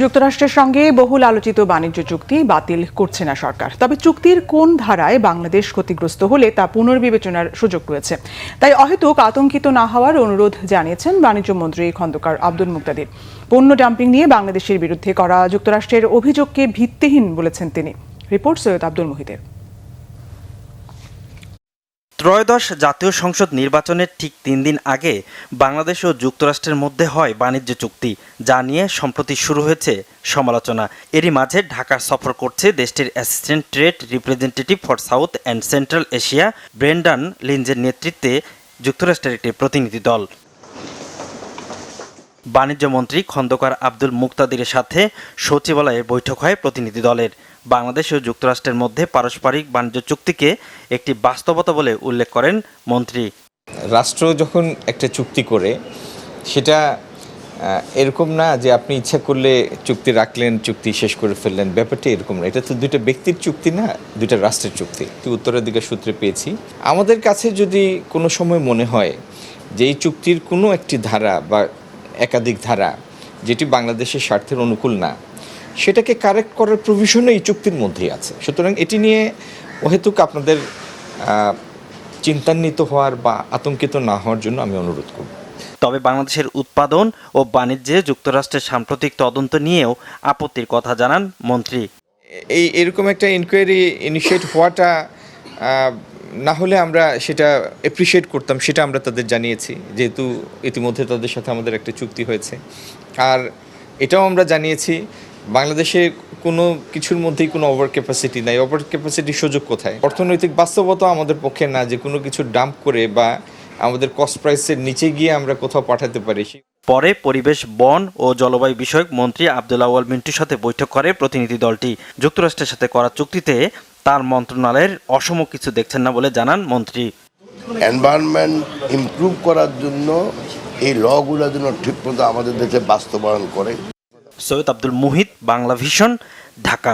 যুক্তরাষ্ট্রের সঙ্গে বহুল আলোচিত বাণিজ্য চুক্তি বাতিল করছে না সরকার। তবে চুক্তির কোন ধারায় বাংলাদেশ ক্ষতিগ্রস্ত হলে তা পুনর্বিবেচনার সুযোগ রয়েছে। তাই অহেতুক আতঙ্কিত না হওয়ার অনুরোধ জানিয়েছেন বাণিজ্য মন্ত্রী খন্দকার আব্দুল মুকতাদির। পণ্য ডাম্পিং নিয়ে বাংলাদেশের বিরুদ্ধে করা যুক্তরাষ্ট্রের অভিযোগকে ভিত্তিহীন বলেছেন তিনি। রিপোর্ট সৈয়দ আব্দুল মুহিতের। ত্রয়োদশ জাতীয় সংসদ নির্বাচনের ঠিক ৩ দিন আগে বাংলাদেশ ও যুক্তরাষ্ট্রের মধ্যে হয় বাণিজ্য চুক্তি, যা নিয়ে সম্প্রতি শুরু হয়েছে সমালোচনা। এরই মাঝে ঢাকা সফর করছে দেশটির assistant trade representative for south and central Asia Brendan লিঞ্জের নেতৃত্বে যুক্তরাষ্ট্রের একটি প্রতিনিধি দল। বাণিজ্য মন্ত্রী খন্দকার আব্দুল মুকতাদিরের সাথে সচিবালয়ে বৈঠক হয় প্রতিনিধি দলের। বাংলাদেশ ও যুক্তরাষ্ট্রের মধ্যে পারস্পরিক বাণিজ্য চুক্তিকে একটি বাস্তবতা বলে উল্লেখ করেন মন্ত্রী। রাষ্ট্র যখন একটা চুক্তি করে সেটা এরকম না যে আপনি ইচ্ছা করলে চুক্তি রাখলেন, চুক্তি শেষ করে ফেললেন, ব্যাপারটা এরকম না। এটা তো দুইটা ব্যক্তির চুক্তি না, দুইটা রাষ্ট্রের চুক্তি। উত্তরাধিকার সূত্রে পেয়েছি। আমাদের কাছে যদি কোনো সময় মনে হয় যে এই চুক্তির কোনো একটি ধারা বা একাধিক ধারা যেটি বাংলাদেশের স্বার্থের অনুকূল না, সেটাকে কারেক্ট করার প্রভিশনও এই চুক্তির মধ্যেই আছে। সুতরাং এটি নিয়ে অহেতুক আপনাদের চিন্তান্বিত হওয়ার বা আতঙ্কিত না হওয়ার জন্য আমি অনুরোধ করব। তবে বাংলাদেশের উৎপাদন ও বাণিজ্যে যুক্তরাষ্ট্রের সাম্প্রতিক তদন্ত নিয়েও আপত্তির কথা জানান মন্ত্রী। এরকম একটা ইনকোয়ারি ইনিশিয়েট হওয়াটা না হলে আমরা সেটা অ্যাপ্রিসিয়েট করতাম, সেটা আমরা তাদের জানিয়েছি, যেহেতু ইতিমধ্যে তাদের সাথে আমাদের একটা চুক্তি হয়েছে। আর এটাও আমরা জানিয়েছি বাংলাদেশে কোনো কিছুর মধ্যেই কোনো ওভার ক্যাপাসিটি নাই। ওভার ক্যাপাসিটির সুযোগ কোথায়? অর্থনৈতিক বাস্তবতা আমাদের পক্ষে না যে কোনো কিছু ডাম্প করে বা আমাদের কস্ট প্রাইসের নিচে গিয়ে আমরা কোথাও পাঠাতে পারি। পরে পরিবেশ, বন ও জলবায়ু বিষয়ক মন্ত্রী আব্দুল আউয়াল মিন্টুর সাথে বৈঠক করে প্রতিনিধি দলটি। যুক্তরাষ্ট্রের সাথে করা চুক্তিতে তার মন্ত্রণালয়ের অসম কিছু দেখছেন না বলে জানান মন্ত্রী। এনভায়রনমেন্ট ইমপ্রুভ করার জন্য এই লগুলো যেন ঠিকমতো আমাদের দেশে বাস্তবায়ন করে। সৈয়দ আব্দুল মুহিত, বাংলা ভিশন, ঢাকা।